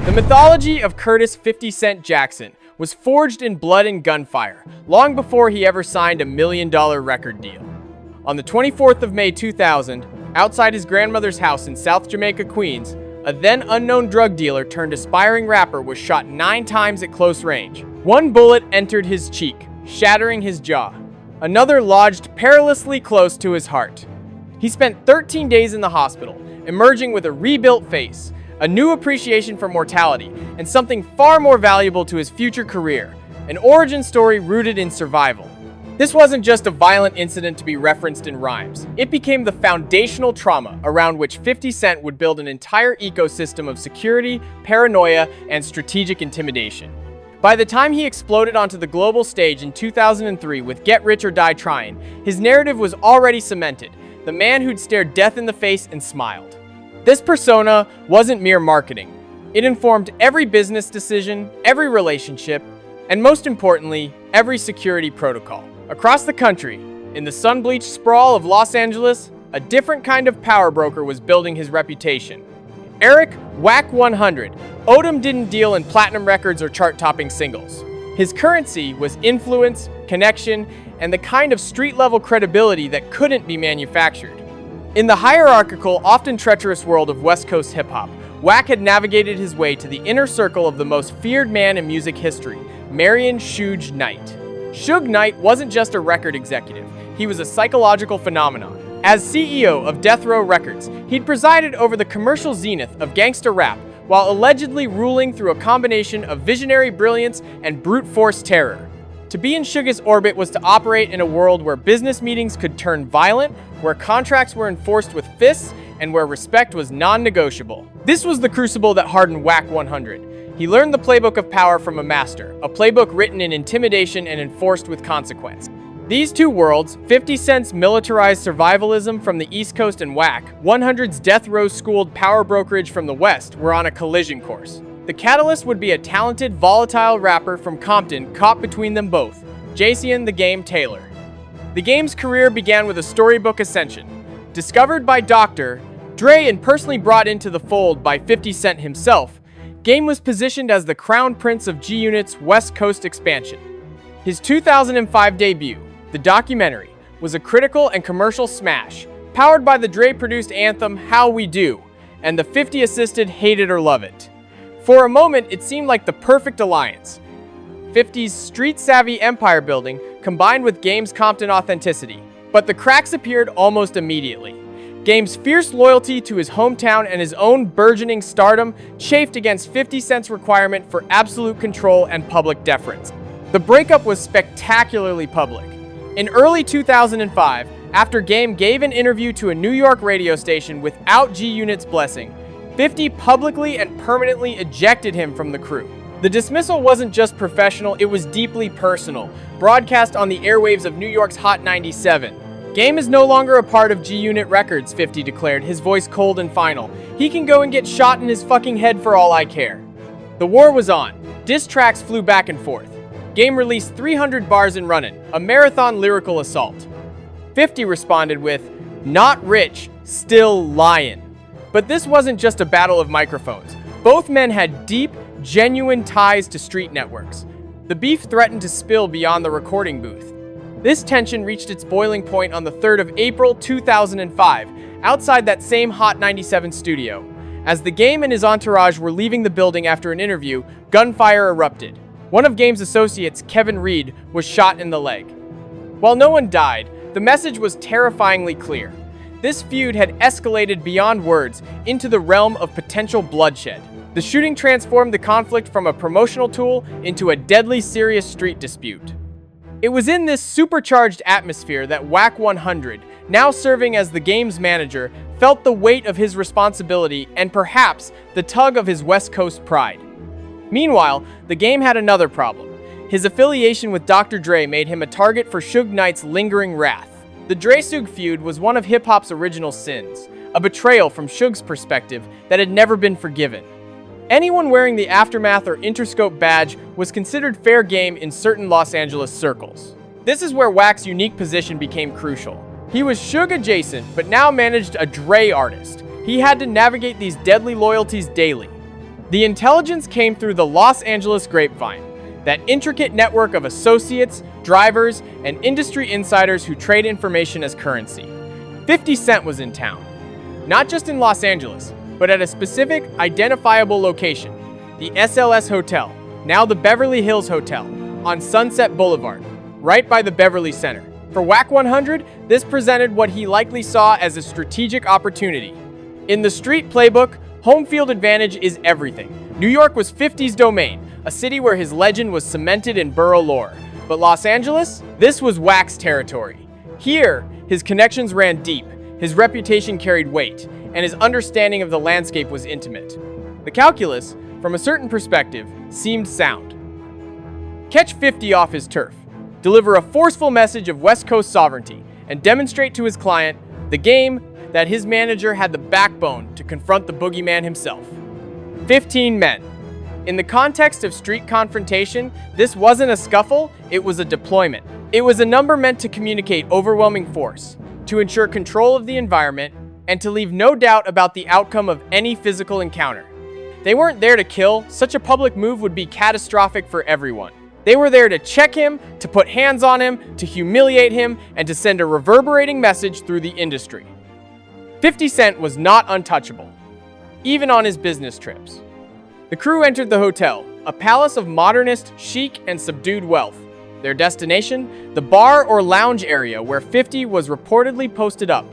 The mythology of Curtis 50 Cent Jackson was forged in blood and gunfire, long before he ever signed a $1 million record deal. On the 24th of May 2000, outside his grandmother's house in South Jamaica, Queens, a then unknown drug dealer turned aspiring rapper was shot 9 times at close range. One bullet entered his cheek, shattering his jaw. Another lodged perilously close to his heart. He spent 13 days in the hospital, emerging with a rebuilt face, a new appreciation for mortality, and something far more valuable to his future career, an origin story rooted in survival. This wasn't just a violent incident to be referenced in rhymes. It became the foundational trauma around which 50 Cent would build an entire ecosystem of security, paranoia, and strategic intimidation. By the time he exploded onto the global stage in 2003 with Get Rich or Die Trying, his narrative was already cemented, the man who'd stared death in the face and smiled. This persona wasn't mere marketing. It informed every business decision, every relationship, and most importantly, every security protocol. Across the country, in the sun-bleached sprawl of Los Angeles, a different kind of power broker was building his reputation. Eric Wack 100 Odom didn't deal in platinum records or chart-topping singles. His currency was influence, connection, and the kind of street-level credibility that couldn't be manufactured. In the hierarchical, often treacherous world of West Coast hip-hop, Wack had navigated his way to the inner circle of the most feared man in music history, Marion Suge Knight. Suge Knight wasn't just a record executive, he was a psychological phenomenon. As CEO of Death Row Records, he'd presided over the commercial zenith of gangsta rap, while allegedly ruling through a combination of visionary brilliance and brute force terror. To be in Suge's orbit was to operate in a world where business meetings could turn violent, where contracts were enforced with fists, and where respect was non-negotiable. This was the crucible that hardened Wack 100. He learned the playbook of power from a master, a playbook written in intimidation and enforced with consequence. These two worlds, 50 Cent's militarized survivalism from the East Coast and Wack 100's death row-schooled power brokerage from the West, were on a collision course. The catalyst would be a talented, volatile rapper from Compton caught between them both, Jason "The Game" Taylor. The Game's career began with a storybook ascension. Discovered by Dr. Dre and personally brought into the fold by 50 Cent himself, Game was positioned as the crown prince of G-Unit's West Coast expansion. His 2005 debut, the documentary, was a critical and commercial smash, powered by the Dre-produced anthem How We Do, and the 50-assisted Hate It or Love It. For a moment, it seemed like the perfect alliance. 50's street-savvy empire building combined with Game's Compton authenticity. But the cracks appeared almost immediately. Game's fierce loyalty to his hometown and his own burgeoning stardom chafed against 50 Cent's requirement for absolute control and public deference. The breakup was spectacularly public. In early 2005, after Game gave an interview to a New York radio station without G-Unit's blessing, 50 publicly and permanently ejected him from the crew. The dismissal wasn't just professional, it was deeply personal, broadcast on the airwaves of New York's Hot 97. Game is no longer a part of G-Unit Records, 50 declared, his voice cold and final. He can go and get shot in his fucking head for all I care. The war was on. Diss tracks flew back and forth. Game released 300 bars in Runnin', a marathon lyrical assault. 50 responded with, "Not rich, still lyin'." But this wasn't just a battle of microphones. Both men had deep, genuine ties to street networks. The beef threatened to spill beyond the recording booth. This tension reached its boiling point on the 3rd of April 2005, outside that same Hot 97 studio. As the Game and his entourage were leaving the building after an interview, gunfire erupted. One of Game's associates, Kevin Reed, was shot in the leg. While no one died, the message was terrifyingly clear. This feud had escalated beyond words into the realm of potential bloodshed. The shooting transformed the conflict from a promotional tool into a deadly serious street dispute. It was in this supercharged atmosphere that Wack 100, now serving as the Game's manager, felt the weight of his responsibility and perhaps the tug of his West Coast pride. Meanwhile, the Game had another problem. His affiliation with Dr. Dre made him a target for Suge Knight's lingering wrath. The Dre-Suge feud was one of hip-hop's original sins, a betrayal from Suge's perspective that had never been forgiven. Anyone wearing the Aftermath or Interscope badge was considered fair game in certain Los Angeles circles. This is where Wack's unique position became crucial. He was Suge adjacent, but now managed a Dre artist. He had to navigate these deadly loyalties daily. The intelligence came through the Los Angeles grapevine, that intricate network of associates, drivers, and industry insiders who trade information as currency. 50 Cent was in town, not just in Los Angeles, but at a specific, identifiable location, the SLS Hotel, now the Beverly Hills Hotel, on Sunset Boulevard, right by the Beverly Center. For Wack 100, this presented what he likely saw as a strategic opportunity. In the street playbook, home field advantage is everything. New York was 50's domain, a city where his legend was cemented in borough lore. But Los Angeles? This was Wack's territory. Here, his connections ran deep, his reputation carried weight, and his understanding of the landscape was intimate. The calculus, from a certain perspective, seemed sound. Catch 50 off his turf, deliver a forceful message of West Coast sovereignty, and demonstrate to his client, the game, that his manager had the backbone to confront the boogeyman himself. 15 men. In the context of street confrontation, this wasn't a scuffle, it was a deployment. It was a number meant to communicate overwhelming force, to ensure control of the environment, and to leave no doubt about the outcome of any physical encounter. They weren't there to kill, such a public move would be catastrophic for everyone. They were there to check him, to put hands on him, to humiliate him, and to send a reverberating message through the industry. 50 Cent was not untouchable, even on his business trips. The crew entered the hotel, a palace of modernist, chic, and subdued wealth. Their destination? The bar or lounge area where 50 was reportedly posted up.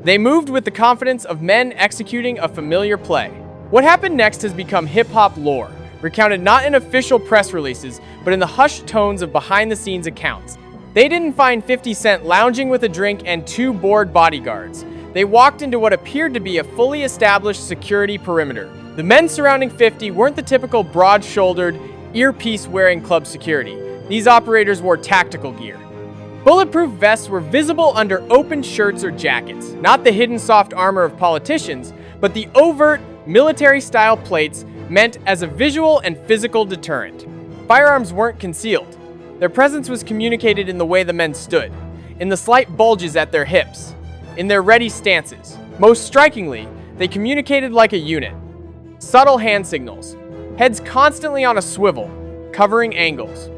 They moved with the confidence of men executing a familiar play. What happened next has become hip-hop lore, recounted not in official press releases, but in the hushed tones of behind-the-scenes accounts. They didn't find 50 Cent lounging with a drink and 2 bored bodyguards. They walked into what appeared to be a fully established security perimeter. The men surrounding 50 weren't the typical broad-shouldered, earpiece-wearing club security. These operators wore tactical gear. Bulletproof vests were visible under open shirts or jackets, not the hidden soft armor of politicians, but the overt, military-style plates meant as a visual and physical deterrent. Firearms weren't concealed. Their presence was communicated in the way the men stood, in the slight bulges at their hips, in their ready stances. Most strikingly, they communicated like a unit. Subtle hand signals, heads constantly on a swivel, covering angles.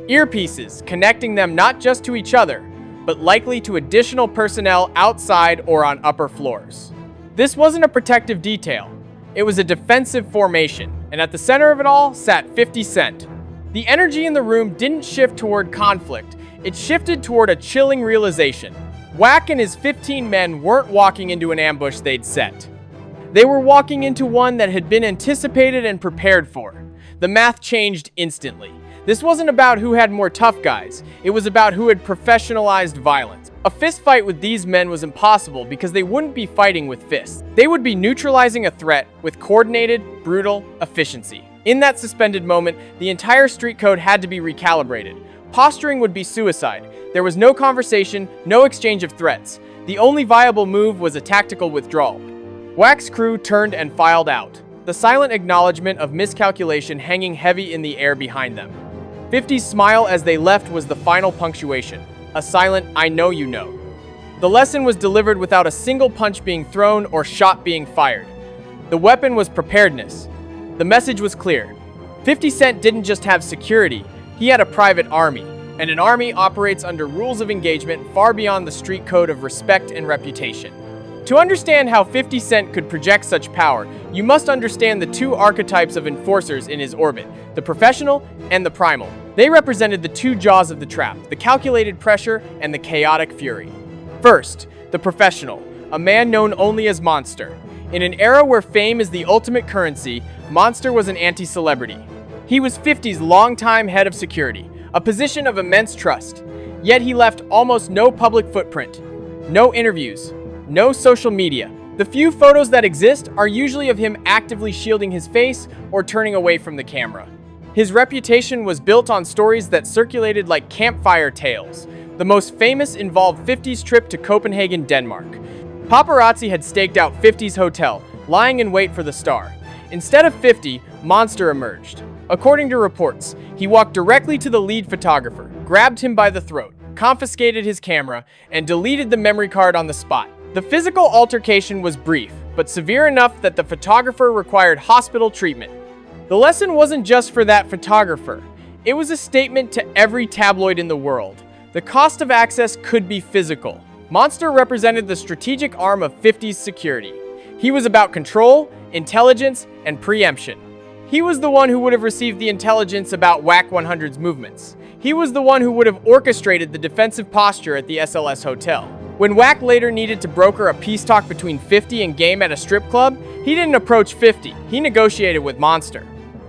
Earpieces connecting them not just to each other, but likely to additional personnel outside or on upper floors. This wasn't a protective detail. It was a defensive formation, and at the center of it all sat 50 Cent. The energy in the room didn't shift toward conflict, it shifted toward a chilling realization. Wack and his 15 men weren't walking into an ambush they'd set. They were walking into one that had been anticipated and prepared for. The math changed instantly. This wasn't about who had more tough guys, it was about who had professionalized violence. A fist fight with these men was impossible because they wouldn't be fighting with fists. They would be neutralizing a threat with coordinated, brutal efficiency. In that suspended moment, the entire street code had to be recalibrated. Posturing would be suicide. There was no conversation, no exchange of threats. The only viable move was a tactical withdrawal. Wack's crew turned and filed out, the silent acknowledgement of miscalculation hanging heavy in the air behind them. 50's smile as they left was the final punctuation, a silent, "I know you know." The lesson was delivered without a single punch being thrown or shot being fired. The weapon was preparedness. The message was clear. 50 Cent didn't just have security, he had a private army, and an army operates under rules of engagement far beyond the street code of respect and reputation. To understand how 50 Cent could project such power, you must understand the 2 archetypes of enforcers in his orbit, the professional and the primal. They represented the 2 jaws of the trap, the calculated pressure and the chaotic fury. First, the professional, a man known only as Monster. In an era where fame is the ultimate currency, Monster was an anti-celebrity. He was 50's longtime head of security, a position of immense trust. Yet he left almost no public footprint, no interviews, no social media. The few photos that exist are usually of him actively shielding his face or turning away from the camera. His reputation was built on stories that circulated like campfire tales. The most famous involved 50's trip to Copenhagen, Denmark. Paparazzi had staked out 50's hotel, lying in wait for the star. Instead of 50, Monster emerged. According to reports, he walked directly to the lead photographer, grabbed him by the throat, confiscated his camera, and deleted the memory card on the spot. The physical altercation was brief, but severe enough that the photographer required hospital treatment. The lesson wasn't just for that photographer. It was a statement to every tabloid in the world. The cost of access could be physical. Monster represented the strategic arm of 50's security. He was about control, intelligence, and preemption. He was the one who would have received the intelligence about Wack 100's movements. He was the one who would have orchestrated the defensive posture at the SLS Hotel. When Wack later needed to broker a peace talk between 50 and Game at a strip club, he didn't approach 50, he negotiated with Monster.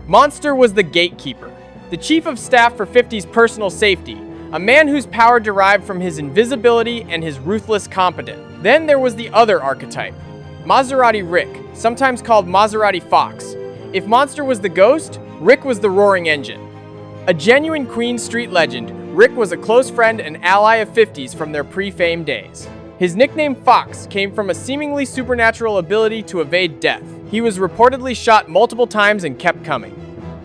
Monster was the gatekeeper, the chief of staff for 50's personal safety, a man whose power derived from his invisibility and his ruthless competence. Then there was the other archetype, Maserati Rick, sometimes called Maserati Fox. If Monster was the ghost, Rick was the roaring engine. A genuine Queen Street legend, Rick was a close friend and ally of 50's from their pre-fame days. His nickname Fox came from a seemingly supernatural ability to evade death. He was reportedly shot multiple times and kept coming.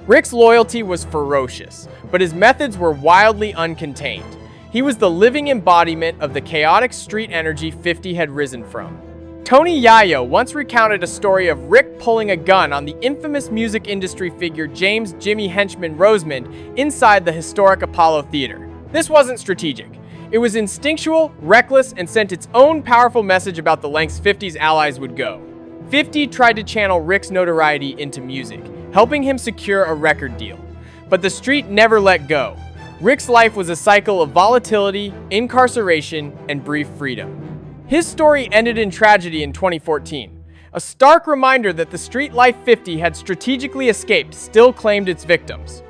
Rick's loyalty was ferocious, but his methods were wildly uncontained. He was the living embodiment of the chaotic street energy 50 had risen from. Tony Yayo once recounted a story of Rick pulling a gun on the infamous music industry figure James "Jimmy" Henchman Rosemond inside the historic Apollo Theater. This wasn't strategic. It was instinctual, reckless, and sent its own powerful message about the lengths 50's allies would go. 50 tried to channel Rick's notoriety into music, helping him secure a record deal. But the street never let go. Rick's life was a cycle of volatility, incarceration, and brief freedom. His story ended in tragedy in 2014. A stark reminder that the street life 50 had strategically escaped still claimed its victims.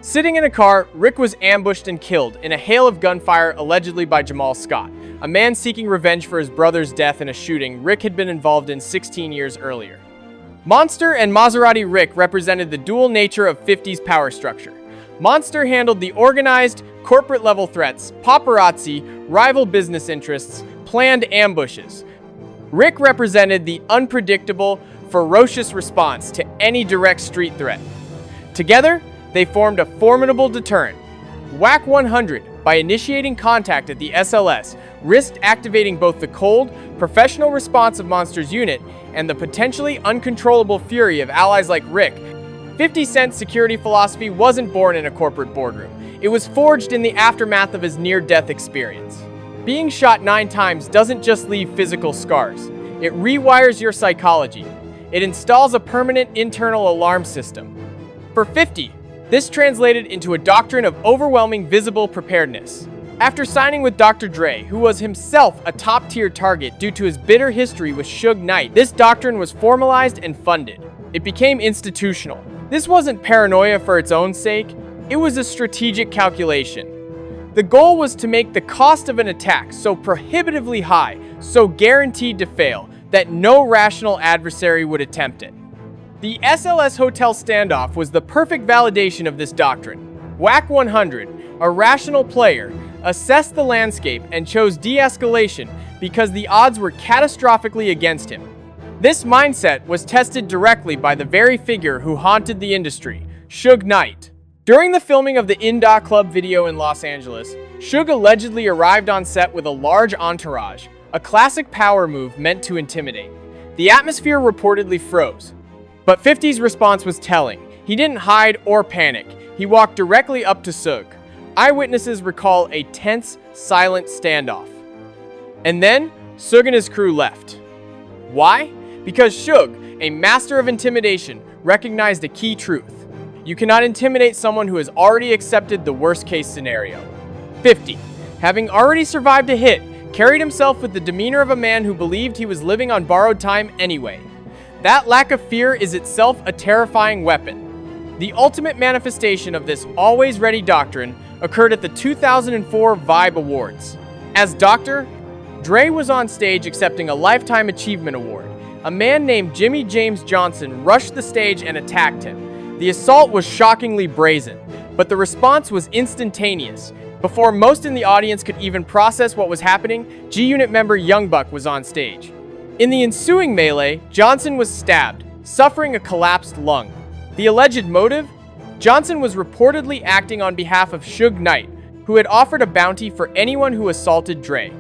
Sitting in a car, Rick was ambushed and killed in a hail of gunfire allegedly by Jamal Scott, a man seeking revenge for his brother's death in a shooting Rick had been involved in 16 years earlier. Monster and Maserati Rick represented the dual nature of 50's power structure. Monster handled the organized, corporate-level threats, paparazzi, rival business interests, planned ambushes. Rick represented the unpredictable, ferocious response to any direct street threat. Together, they formed a formidable deterrent. Wack 100, by initiating contact at the SLS, risked activating both the cold, professional response of Monster's unit and the potentially uncontrollable fury of allies like Rick. 50 Cent's security philosophy wasn't born in a corporate boardroom. It was forged in the aftermath of his near-death experience. Being shot 9 times doesn't just leave physical scars. It rewires your psychology. It installs a permanent internal alarm system. For 50, this translated into a doctrine of overwhelming visible preparedness. After signing with Dr. Dre, who was himself a top-tier target due to his bitter history with Suge Knight, this doctrine was formalized and funded. It became institutional. This wasn't paranoia for its own sake. It was a strategic calculation. The goal was to make the cost of an attack so prohibitively high, so guaranteed to fail, that no rational adversary would attempt it. The SLS Hotel standoff was the perfect validation of this doctrine. Wack 100, a rational player, assessed the landscape and chose de-escalation because the odds were catastrophically against him. This mindset was tested directly by the very figure who haunted the industry, Suge Knight. During the filming of the Inda Club video in Los Angeles, Suge allegedly arrived on set with a large entourage, a classic power move meant to intimidate. The atmosphere reportedly froze. But 50's response was telling. He didn't hide or panic. He walked directly up to Suge. Eyewitnesses recall a tense, silent standoff. And then, Suge and his crew left. Why? Because Suge, a master of intimidation, recognized a key truth. You cannot intimidate someone who has already accepted the worst-case scenario. 50, having already survived a hit, carried himself with the demeanor of a man who believed he was living on borrowed time anyway. That lack of fear is itself a terrifying weapon. The ultimate manifestation of this always-ready doctrine occurred at the 2004 Vibe Awards. As Dr. Dre was on stage accepting a Lifetime Achievement Award. A man named Jimmy James Johnson rushed the stage and attacked him. The assault was shockingly brazen, but the response was instantaneous. Before most in the audience could even process what was happening, G-Unit member Young Buck was on stage. In the ensuing melee, Johnson was stabbed, suffering a collapsed lung. The alleged motive? Johnson was reportedly acting on behalf of Suge Knight, who had offered a bounty for anyone who assaulted Dre.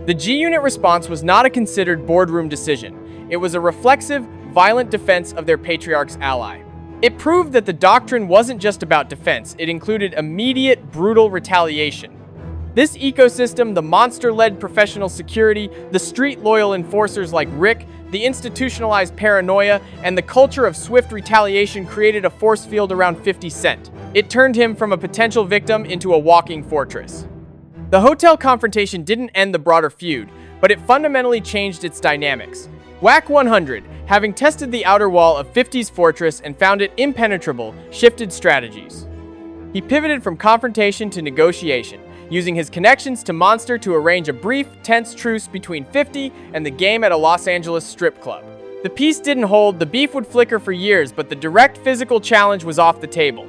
The G-Unit response was not a considered boardroom decision. It was a reflexive, violent defense of their patriarch's ally. It proved that the doctrine wasn't just about defense, it included immediate, brutal retaliation. This ecosystem, the monster-led professional security, the street-loyal enforcers like Rick, the institutionalized paranoia, and the culture of swift retaliation created a force field around 50 Cent. It turned him from a potential victim into a walking fortress. The hotel confrontation didn't end the broader feud, but it fundamentally changed its dynamics. Wack 100, having tested the outer wall of 50's fortress and found it impenetrable, shifted strategies. He pivoted from confrontation to negotiation, using his connections to Monster to arrange a brief, tense truce between 50 and the game at a Los Angeles strip club. The peace didn't hold, the beef would flicker for years, but the direct physical challenge was off the table.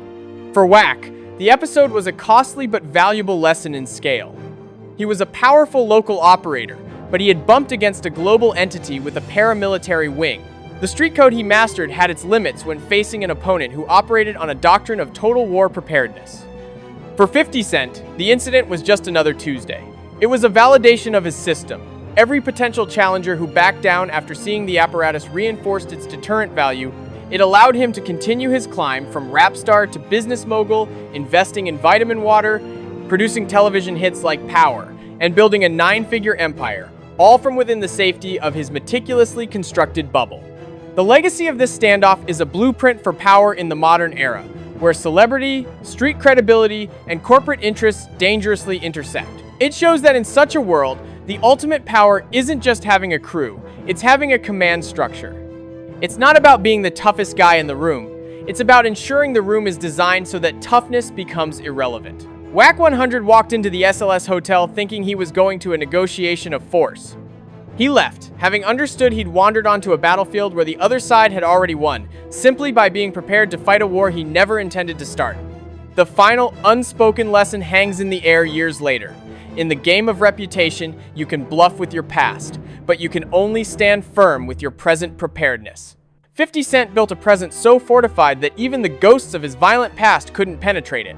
For Wack, the episode was a costly but valuable lesson in scale. He was a powerful local operator, but he had bumped against a global entity with a paramilitary wing. The street code he mastered had its limits when facing an opponent who operated on a doctrine of total war preparedness. For 50 Cent, the incident was just another Tuesday. It was a validation of his system. Every potential challenger who backed down after seeing the apparatus reinforced its deterrent value. It allowed him to continue his climb from rap star to business mogul, investing in vitamin water, producing television hits like Power, and building a 9-figure empire, all from within the safety of his meticulously constructed bubble. The legacy of this standoff is a blueprint for power in the modern era, where celebrity, street credibility, and corporate interests dangerously intersect. It shows that in such a world, the ultimate power isn't just having a crew, it's having a command structure. It's not about being the toughest guy in the room, it's about ensuring the room is designed so that toughness becomes irrelevant. Wack 100 walked into the SLS Hotel thinking he was going to a negotiation of force. He left, having understood he'd wandered onto a battlefield where the other side had already won, simply by being prepared to fight a war he never intended to start. The final, unspoken lesson hangs in the air years later. In the game of reputation, you can bluff with your past, but you can only stand firm with your present preparedness. 50 Cent built a present so fortified that even the ghosts of his violent past couldn't penetrate it.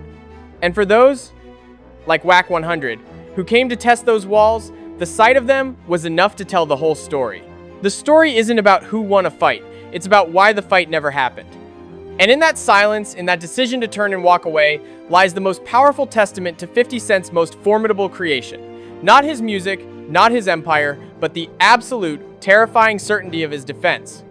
And for those, like Wack 100, who came to test those walls, the sight of them was enough to tell the whole story. The story isn't about who won a fight, it's about why the fight never happened. And in that silence, in that decision to turn and walk away, lies the most powerful testament to 50 Cent's most formidable creation. Not his music, not his empire, but the absolute, terrifying certainty of his defense.